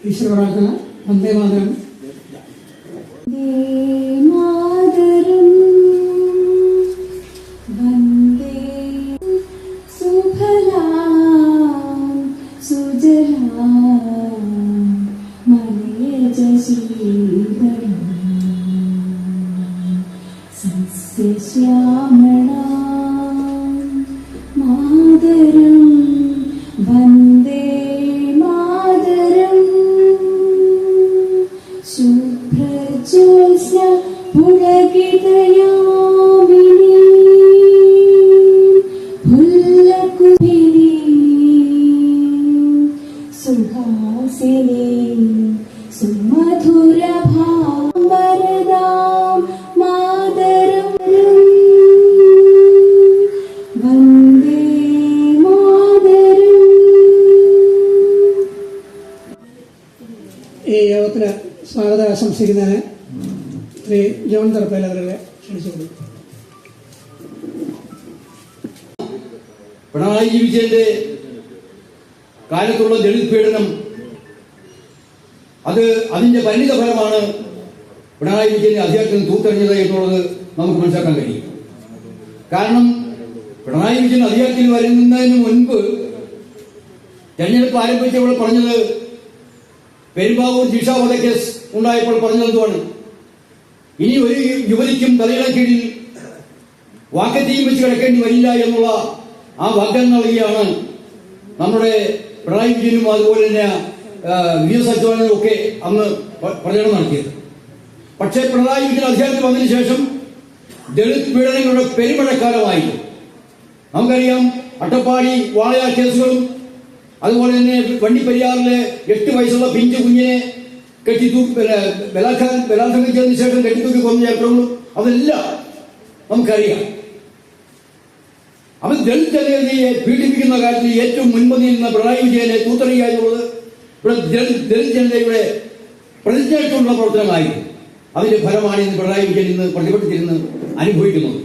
ഈശ്വര പ്രാർത്ഥന. വന്ദേ മാതരം. സസ്യശ്യാമളാ മാതരം വന്ദേ മാതരം. ശുഭ്രജ്യോത്സ്ന പുളകിതയാമിനി പുല്ലകുപിനി സുഹാസിനി സുമധുരഭാവരദാം മാതരം വന്ദേ മാതരം. ഈ യോഗത്തിന് സ്വാഗതം ആശംസിക്കുന്നതിന് ശ്രീ ജോൺ തറപ്പേൽ അവരെ ക്ഷണിച്ചുകൊണ്ടു. പിണറായി വിജയന്റെ കാലത്തുള്ള ദളിത് പീഡനം അതിന്റെ പരിണിത ഫലമാണ് പിണറായി വിജയന്റെ അധികാരത്തിൽ തൂത്തെറിഞ്ഞത് എന്നുള്ളത് നമുക്ക് മനസ്സിലാക്കാൻ കഴിയും. കാരണം പിണറായി വിജയൻ അധികാരത്തിൽ വരുന്നതിന് മുൻപ് തെരഞ്ഞെടുപ്പ് ആരംഭിച്ചപ്പോൾ പറഞ്ഞത് പെരുമ്പാവൂർ ജിഷ വധക്കേസ് ഉണ്ടായപ്പോൾ പറഞ്ഞതെന്തുമാണ്? ഇനി ഒരു യുവതിക്കും തലയുടെ കീഴിൽ വാക്കത്തിയും വെച്ച് കിടക്കേണ്ടി വരില്ല എന്നുള്ള ആ വാഗ്ദാനം നൽകിയാണ് നമ്മുടെ പിണറായി വിജയനും അതുപോലെ തന്നെ VS അച്യുതാനന്ദനും ഒക്കെ അന്ന് പ്രചരണം നടത്തിയത്. പക്ഷേ പിണറായി വിജയൻ അധികാരത്തിൽ വന്നതിന് ശേഷം ദളിത് പീഡനങ്ങളുടെ പെരുമഴക്കാലമായിരുന്നു. നമുക്കറിയാം, അട്ടപ്പാടി വാളയാർ കേസുകളും അതുപോലെ തന്നെ വണ്ടിപ്പെരിയാറിലെ 8 വയസ്സുള്ള പിഞ്ചു കുഞ്ഞിനെ ബലാത്സംഗം ചെയ്തതിനു ശേഷം കെട്ടിത്തൂക്കി കൊന്ന ചരിത്രങ്ങളും അതെല്ലാം നമുക്കറിയാം. അവൻ ദളിത് ജനതയെ പീഡിപ്പിക്കുന്ന കാര്യത്തിൽ ഏറ്റവും മുൻപന്തിയിൽ നിന്ന് പിണറായി വിജയനെ തൂത്തെറിയുക എന്നുള്ളത് ദളിത് ജനതയുടെ പ്രതിജ്ഞയ്ക്കുള്ള പ്രവർത്തനമായിരുന്നു. അതിന്റെ ഫലമാണ് ഇന്ന് പിണറായി വിജയൻ ഇന്ന് പ്രതിപക്ഷത്തിരുന്ന് അനുഭവിക്കുന്നത്.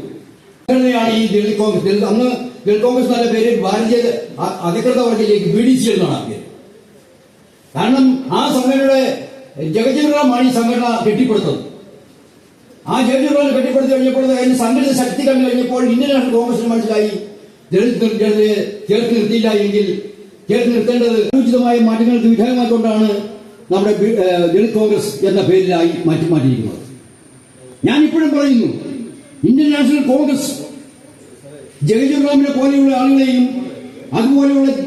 ാണ് ഈ ദളിത് കോൺഗ്രസ്. അന്ന് ദളിത് കോൺഗ്രസ് നല്ല പേര് ഭാരതീയ അധികൃത വർഗത്തിലേക്ക് BDC എന്നാണ് ആ പേര്. കാരണം ആ സംഘടനയുടെ ജഗജീവറാമാണ് ഈ സംഘടന കെട്ടിപ്പടുത്തത്. ആ ജഗജീവറാനെ കെട്ടിപ്പടുത്തി കഴിഞ്ഞപ്പോൾ അതിന് സംഘടിത ശക്തി കണ്ടു കഴിഞ്ഞപ്പോൾ ഇന്ത്യൻ നാഷണൽ കോൺഗ്രസിന് മനസ്സിലായി ദളിത് ജനതയെ ചേർത്ത് നിർത്തിയില്ല എങ്കിൽ ചേർത്ത് നിർത്തേണ്ടത് ഉചിതമായ മാറ്റങ്ങൾക്ക് വിധേയമായിക്കൊണ്ടാണ് നമ്മുടെ ദളിത് കോൺഗ്രസ് എന്ന പേരിലായി മാറ്റിയിരിക്കുന്നത്. ഞാനിപ്പോഴും പറയുന്നു, ഇന്ത്യൻ നാഷണൽ കോൺഗ്രസ് ജഗജീവറാമിനെ പോലെയുള്ള ആളുകളെയും അതുപോലെയുള്ള ഇത്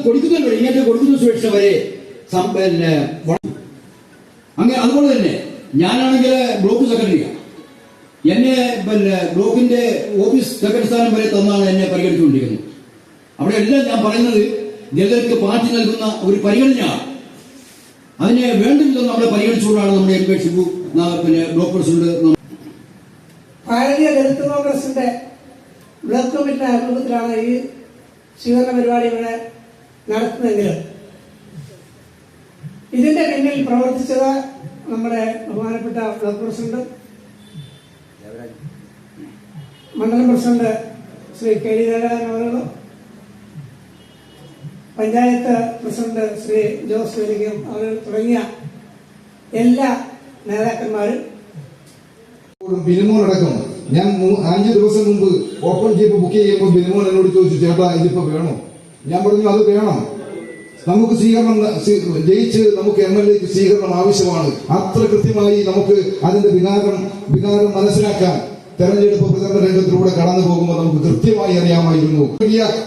കൊടുക്കുന്നുണ്ട്, ഇങ്ങനത്തെ കൊടുക്കുന്ന സുരക്ഷ വരെ അങ്ങനെ. അതുപോലെ തന്നെ ഞാനാണെങ്കിൽ ബ്ലോക്ക് സെക്രട്ടറിയാണ്. എന്നെ ബ്ലോക്കിന്റെ ഓഫീസ് സെക്രട്ടറി സ്ഥാനം വരെ തന്നാണ് എന്നെ പരിഗണിച്ചുകൊണ്ടിരിക്കുന്നത്. അവിടെ എല്ലാം ഞാൻ പറയുന്നത് ദളിതർക്ക് പാർട്ടി നൽകുന്ന ഒരു പരിഗണനയാണ്. അതിനെ വേണ്ടവിധം നമ്മളെ പരിഗണിച്ചുകൊണ്ടാണ് നമ്മുടെ MP ഷിബു ബ്ലോക്ക് പ്രസിഡന്റ്. ഭാരതീയ ദളിത് കോൺഗ്രസിന്റെ ബ്ലോക്ക് കമ്മിറ്റിയുടെ ആഭിമുഖ്യത്തിലാണ് ഈ സ്വീകരണ പരിപാടി ഇവിടെ നടത്തുന്നതെങ്കിലും ഇതിന്റെ പിന്നിൽ പ്രവർത്തിച്ചത് നമ്മുടെ ബഹുമാനപ്പെട്ട ബ്ലോക്ക് പ്രസിഡന്റും മണ്ഡലം പ്രസിഡന്റ് ശ്രീ KD ദേവരാജൻ അവர்களுം പഞ്ചായത്ത് പ്രസിഡന്റ് ശ്രീ ജോസ് വെലിക്കും അവർ തുടങ്ങിയ എല്ലാ നേതാക്കന്മാരും. ബിനിമോനടക്കം ഞാൻ 5 ദിവസം മുമ്പ് ഓപ്പൺ ജീപ്പ് ബുക്ക് ചെയ്യുമ്പോൾ ബിനിമോൻ എന്നോട് ചോദിച്ചു, ചേട്ടാ ഇതിപ്പോ വേണോ? ഞാൻ പറഞ്ഞു അത് വേണം, നമുക്ക് സ്വീകരണം ജയിച്ച് നമുക്ക് MLAക്ക് സ്വീകരണം ആവശ്യമാണ്. അത്ര കൃത്യമായി നമുക്ക് അതിന്റെ വികാരം മനസ്സിലാക്കാൻ തെരഞ്ഞെടുപ്പ് പ്രചരണ രംഗത്തിലൂടെ കടന്നു പോകുമ്പോൾ നമുക്ക് കൃത്യമായി അറിയാമായിരുന്നു.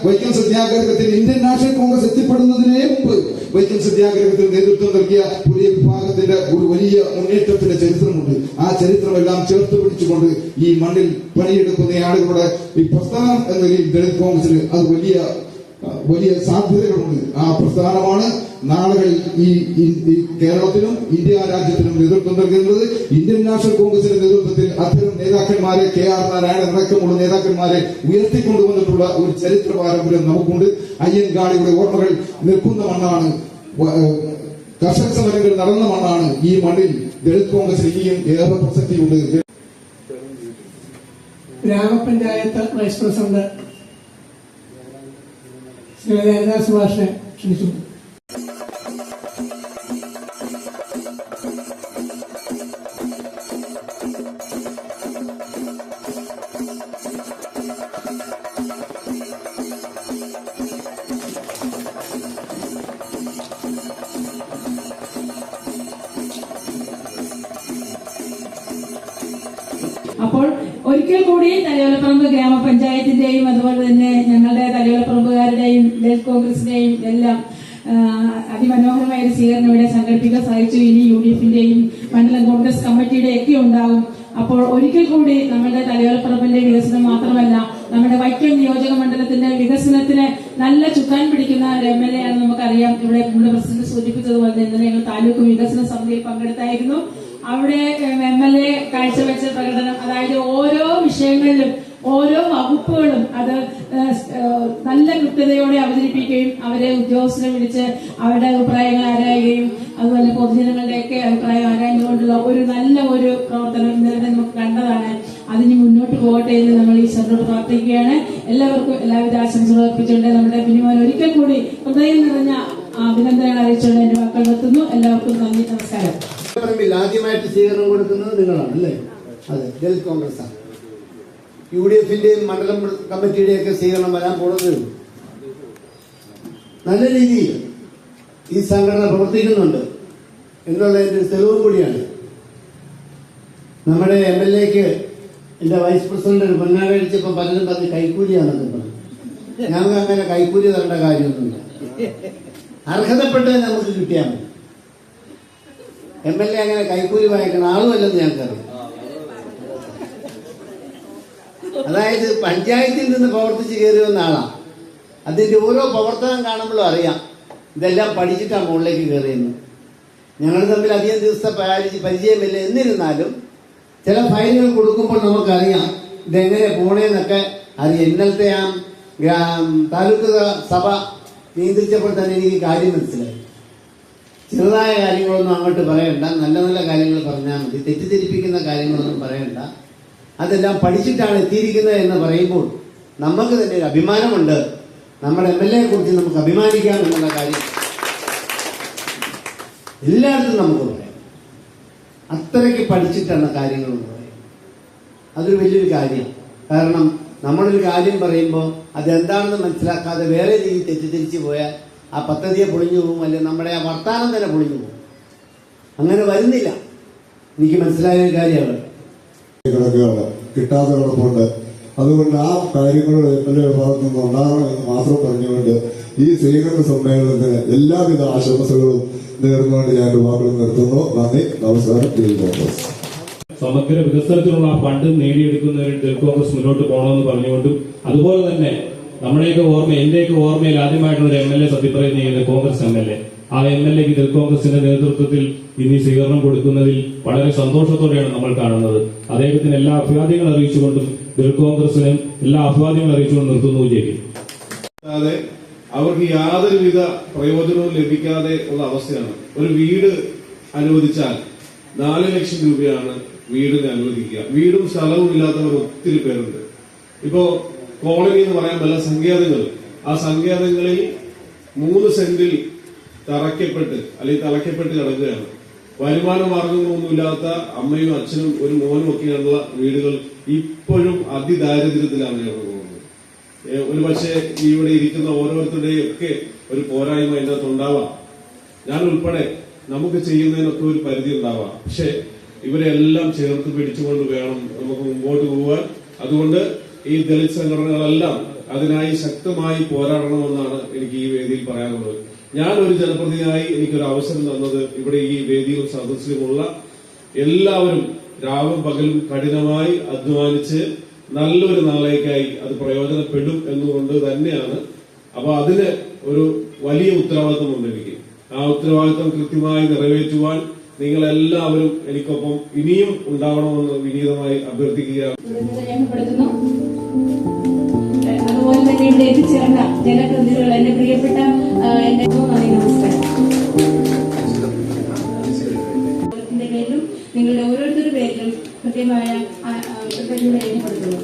വൈക്കം സത്യാഗ്രഹത്തിൽ ഇന്ത്യൻ നാഷണൽ കോൺഗ്രസ് എത്തിപ്പെടുന്നതിനേ മുമ്പ് വൈക്കം സത്യാഗ്രഹത്തിൽ നേതൃത്വം നൽകിയ പുതിയ വിഭാഗത്തിന്റെ ഒരു വലിയ മുന്നേറ്റത്തിന്റെ ചരിത്രമുണ്ട്. ആ ചരിത്രമെല്ലാം ചേർത്ത് പിടിച്ചുകൊണ്ട് ഈ മണ്ണിൽ പണിയെടുക്കുന്ന ആളുകളുടെ ഈ പ്രസ്ഥാനം എന്ന നിലയിൽ ദളിത് കോൺഗ്രസിന് അത് വലിയ സാധ്യതകളുണ്ട്. ആ പ്രസ്ഥാനമാണ് നാളുകളിൽ ഈ കേരളത്തിനും ഇന്ത്യ രാജ്യത്തിനും നേതൃത്വം നൽകുന്നത്. ഇന്ത്യൻ നാഷണൽ കോൺഗ്രസിന്റെ നേതൃത്വത്തിൽ അത്തരം നേതാക്കന്മാരെ KR നാരായണൻ അടക്കമുള്ള നേതാക്കന്മാരെ ഉയർത്തിക്കൊണ്ടുവന്നിട്ടുള്ള ഒരു ചരിത്ര പാരമ്പര്യം നമുക്കുണ്ട്. അയ്യൻകാളിയുടെ ഓർമ്മകൾ നിൽക്കുന്ന മണ്ണാണ്, കർഷക സമരങ്ങൾ നടന്ന മണ്ണാണ്. ഈ മണ്ണിൽ ദളിത് കോൺഗ്രസിന് ഇനിയും ഏറെ പ്രസക്തിയുണ്ട്. ഗ്രാമപഞ്ചായത്ത് വൈസ് പ്രസിഡന്റ് ശ്രീ ലളിത സുഭാഷിനെ ക്ഷണിച്ചു. അപ്പോൾ ഒരിക്കൽ കൂടി തലയോലപ്പറമ്പ് ഗ്രാമപഞ്ചായത്തിന്റെയും അതുപോലെ തന്നെ ഞങ്ങളുടെ തലയോലപ്പറമ്പുകാരുടെയും ദളിത് കോൺഗ്രസിന്റെയും എല്ലാം അതിമനോഹരമായ ഒരു സ്വീകരണം ഇവിടെ സംഘടിപ്പിക്കാൻ സാധിച്ചു. ഇനി UDFന്റെയും മണ്ഡലം കോൺഗ്രസ് കമ്മിറ്റിയുടെ ഒക്കെ ഉണ്ടാകും. അപ്പോൾ ഒരിക്കൽ കൂടി നമ്മുടെ തലയോലപ്പറമ്പിന്റെ വികസനം മാത്രമല്ല, നമ്മുടെ വൈക്കം നിയോജക മണ്ഡലത്തിന്റെ വികസനത്തിന് നല്ല ചുക്കാൻ പിടിക്കുന്ന ഒരു MLA ആണ്. നമുക്കറിയാം, ഇവിടെ നമ്മുടെ പ്രസിഡന്റ് സൂചിപ്പിച്ചതുപോലെ തന്നെ ഞങ്ങൾ താലൂക്ക് വികസന സമിതിയിൽ പങ്കെടുത്തായിരുന്നു. അവിടെ MLA കാഴ്ചവെച്ച പ്രകടനം, അതായത് ഓരോ വിഷയങ്ങളിലും ഓരോ വകുപ്പുകളും അത് നല്ല കൃത്യതയോടെ അവതരിപ്പിക്കുകയും അവരെ ഉദ്യോഗസ്ഥരെ വിളിച്ച് അവരുടെ അഭിപ്രായങ്ങൾ ആരായുകയും അതുപോലെ പൊതുജനങ്ങളുടെയൊക്കെ അഭിപ്രായം ആരാഞ്ഞുകൊണ്ടുള്ള ഒരു നല്ല ഒരു പ്രവർത്തനം ഇന്നലെ നമുക്ക് കണ്ടതാണ്. അതിന് മുന്നോട്ട് പോകട്ടെ എന്ന് നമ്മൾ ഈശ്വരനോട് പ്രാർത്ഥിക്കുകയാണ്. എല്ലാവർക്കും എല്ലാവിധ ആശംസകൾ അർപ്പിച്ചുകൊണ്ട് നമ്മുടെ ബിനിമോൻ ഒരിക്കൽ കൂടി ഹൃദയം നിറഞ്ഞ അഭിനന്ദനങ്ങൾ അറിയിച്ചുകൊണ്ട് എന്റെ മക്കൾ നിർത്തുന്നു. എല്ലാവർക്കും നന്ദി, നമസ്കാരം. ആദ്യമായിട്ട് സ്വീകരണം കൊടുക്കുന്നത് നിങ്ങളാണ് അല്ലേ? അതെ, ദളിത് കോൺഗ്രസ് ആണ്. UDFന്റെയും മണ്ഡലം കമ്മിറ്റിയുടെയൊക്കെ സ്വീകരണം വരാൻ പോകുന്നത് നല്ല രീതിയിൽ ഈ സംഘടന പ്രവർത്തിക്കുന്നുണ്ട് എന്നുള്ളതിന്റെ തെളിവും കൂടിയാണ്. നമ്മുടെ MLAക്ക് എന്റെ വൈസ് പ്രസിഡന്റ് ഒരു പൊന്നാട അടിച്ചപ്പോൾ പലരും പറഞ്ഞ് കൈക്കൂലിയാണെന്ന് പറഞ്ഞു. ഞങ്ങൾക്ക് അങ്ങനെ കൈക്കൂലി തരേണ്ട കാര്യമൊന്നുമില്ല. അർഹതപ്പെട്ടത് നമുക്ക് കിട്ടിയാൽ മതി. MLA അങ്ങനെ കൈക്കൂലി വാങ്ങിക്കുന്ന ആളുമല്ലെന്ന് ഞങ്ങൾക്കറിയാം. അതായത് പഞ്ചായത്തിൽ നിന്ന് പ്രവർത്തിച്ച് കയറി വന്ന ആളാണ്. അതിന്റെ ഓരോ പ്രവർത്തനം കാണുമ്പോഴും അറിയാം ഇതെല്ലാം പഠിച്ചിട്ടാണ് മുകളിലേക്ക് കയറിയെന്ന്. ഞങ്ങൾ തമ്മിൽ അധികം ദിവസത്തെ പരിചയമില്ല. എന്നിരുന്നാലും ചില ഫയലുകൾ കൊടുക്കുമ്പോൾ നമുക്കറിയാം ഇതെങ്ങനെ പോണേന്നൊക്കെ അറിയാം. ഇന്നലത്തെ താലൂക്ക് സഭ നിയന്ത്രിച്ചപ്പോൾ തന്നെ എനിക്ക് കാര്യം മനസ്സിലായി. ചെറുതായ കാര്യങ്ങളൊന്നും അങ്ങോട്ട് പറയണ്ട, നല്ല നല്ല കാര്യങ്ങൾ പറഞ്ഞാൽ മതി. തെറ്റിദ്ധരിപ്പിക്കുന്ന കാര്യങ്ങളൊന്നും പറയണ്ട. അതെല്ലാം പഠിച്ചിട്ടാണ് എത്തിയിരിക്കുന്നത് എന്ന് പറയുമ്പോൾ നമുക്ക് തന്നെ ഒരു അഭിമാനമുണ്ട്. നമ്മുടെ MLAയെ കുറിച്ച് നമുക്ക് അഭിമാനിക്കാം എന്നുള്ള കാര്യം എല്ലായിടത്തും നമുക്ക് പറയാം. അത്രയ്ക്ക് പഠിച്ചിട്ടാണ് കാര്യങ്ങളെന്ന് പറയുന്നത്. അതൊരു വലിയൊരു കാര്യം. കാരണം നമ്മളൊരു കാര്യം പറയുമ്പോൾ അതെന്താണെന്ന് മനസ്സിലാക്കാതെ വേറെ രീതി തെറ്റിദ്ധരിച്ചു പോയാൽ ആ പദ്ധതിയെ പൊളിഞ്ഞു പോകും, അല്ലെങ്കിൽ നമ്മുടെ ആ വർത്താനം തന്നെ പൊളിഞ്ഞു പോകും. അങ്ങനെ വരുന്നില്ല. എനിക്ക് മനസ്സിലായ ഒരു കാര്യമാണ്. കിടക്കുകയാണ്, കിട്ടാതെ കിടപ്പുണ്ട്. അതുകൊണ്ട് ആ കാര്യങ്ങൾ MLA ഭാഗത്തു നിന്ന് ഉണ്ടാകണമെന്ന് മാത്രം പറഞ്ഞുകൊണ്ട് ഈ സ്വീകരണ സമ്മേളനത്തിന് എല്ലാവിധ ആശംസകളും നേർന്നുകൊണ്ട് ഞാൻ വാക്കുകൾ നിർത്തുന്നു. നന്ദി, നമസ്കാരം. സമഗ്ര വികസനത്തിനുള്ള ഫണ്ട് നേടിയെടുക്കുന്നതിന് ദളിത് കോൺഗ്രസ് മുന്നോട്ട് പോകണമെന്ന് പറഞ്ഞുകൊണ്ടും അതുപോലെ തന്നെ നമ്മുടെയൊക്കെ എന്റെയൊക്കെ ഓർമ്മയിൽ ആദ്യമായിട്ടുള്ള ഒരു MLA സത്യപ്രതിജ്ഞ ചെയ്യുന്ന കോൺഗ്രസ് MLA. ആ MLAക്ക് ദളിത് കോൺഗ്രസിന്റെ നേതൃത്വത്തിൽ ഇനി സ്വീകരണം കൊടുക്കുന്നതിൽ വളരെ സന്തോഷത്തോടെയാണ് നമ്മൾ കാണുന്നത്. അദ്ദേഹത്തിന് എല്ലാ അഭിവാദ്യങ്ങൾ അറിയിച്ചുകൊണ്ടും ദളിത് കോൺഗ്രസിന് എല്ലാ അഭിവാദ്യങ്ങൾ അറിയിച്ചുകൊണ്ട് നിർത്തുന്നു. അതെ, അവർക്ക് യാതൊരുവിധ പ്രയോജനവും ലഭിക്കാതെ ഉള്ള അവസ്ഥയാണ്. ഒരു വീട് അനുവദിച്ചാൽ 4 ലക്ഷം രൂപയാണ് വീടിന് അനുവദിക്കുക. വീടും സ്ഥലവും ഇല്ലാത്തവർ ഒത്തിരി പേരുണ്ട്. ഇപ്പോ കോളനി എന്ന് പറയാൻ പല സങ്കേതങ്ങൾ, ആ സങ്കേതങ്ങളിൽ 3 സെന്റിൽ തറയ്ക്കപ്പെട്ട് അല്ലെങ്കിൽ തളയ്ക്കപ്പെട്ട് കിടക്കുകയാണ്. വരുമാന മാർഗങ്ങളൊന്നുമില്ലാത്ത അമ്മയും അച്ഛനും ഒരു മോനും ഒക്കെയുള്ള വീടുകൾ ഇപ്പോഴും അതിദാരിദ്ര്യത്തിലാണ് പോകുന്നത്. ഒരു പക്ഷേ ഇവിടെ ഇരിക്കുന്ന ഓരോരുത്തരുടെയും ഒക്കെ ഒരു പോരായ്മ അതിനകത്ത് ഉണ്ടാവാം. ഞാൻ ഉൾപ്പെടെ നമുക്ക് ചെയ്യുന്നതിനൊക്കെ ഒരു പരിധി ഉണ്ടാവാം. പക്ഷെ ഇവരെല്ലാം ചേർത്ത് പിടിച്ചുകൊണ്ട് വേണം നമുക്ക് മുമ്പോട്ട് പോകാൻ. അതുകൊണ്ട് ഈ ദളിത് സംഘടനകളെല്ലാം അതിനായി ശക്തമായി പോരാടണമെന്നാണ് എനിക്ക് ഈ വേദിയിൽ പറയാനുള്ളത്. ഞാൻ ഒരു ജനപ്രതിനിധിയായി എനിക്കൊരു അവസരം തന്നത് ഇവിടെ ഈ വേദിയിലും സദസ്സിലുമുള്ള എല്ലാവരും രാവും പകലും കഠിനമായി അധ്വാനിച്ച് നല്ലൊരു നാളേക്കായി അത് പ്രയോജനപ്പെടും എന്നുകൊണ്ട് തന്നെയാണ്. അപ്പൊ അതിന് ഒരു വലിയ ഉത്തരവാദിത്വമുണ്ട് എനിക്ക്. ആ ഉത്തരവാദിത്വം കൃത്യമായി നിറവേറ്റുവാൻ നിങ്ങളെല്ലാവരും എനിക്കൊപ്പം ഇനിയും ഉണ്ടാവണമെന്ന് വിനീതമായി അഭ്യർത്ഥിക്കുകയാണ്. അതുപോലെ തന്നെ ഇവിടെ എത്തിച്ചേർന്ന ജനപ്രതിനിധികൾ, എന്റെ പ്രിയപ്പെട്ട എന്റെ നമസ്കാരം. പേരിലും നിങ്ങളുടെ ഓരോരുത്തരുടെ പേരിലും കൃത്യമായ രേഖപ്പെടുത്തുന്നു.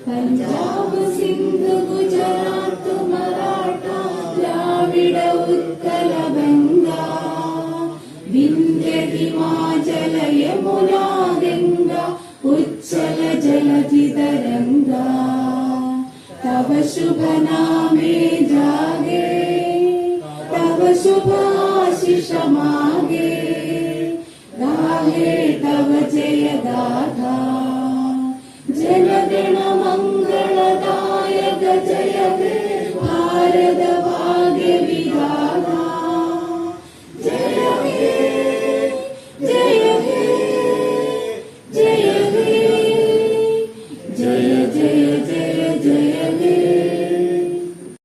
പഞ്ചാബ്, സിന്ധു, ഗുജറാത്ത്, മറാഠ, ദ്രാവിഡ, ഉത്കല, ബംഗ, വിന്ധ്യ, ഹിമാചല, യമുന, ഗംഗ, ഉജ്ജല, ജലധി, തരംഗ, തവ ശുഭ നാമേ ജാഗേ, തവ ശുഭ ആശിഷ മാഗേ, गाहे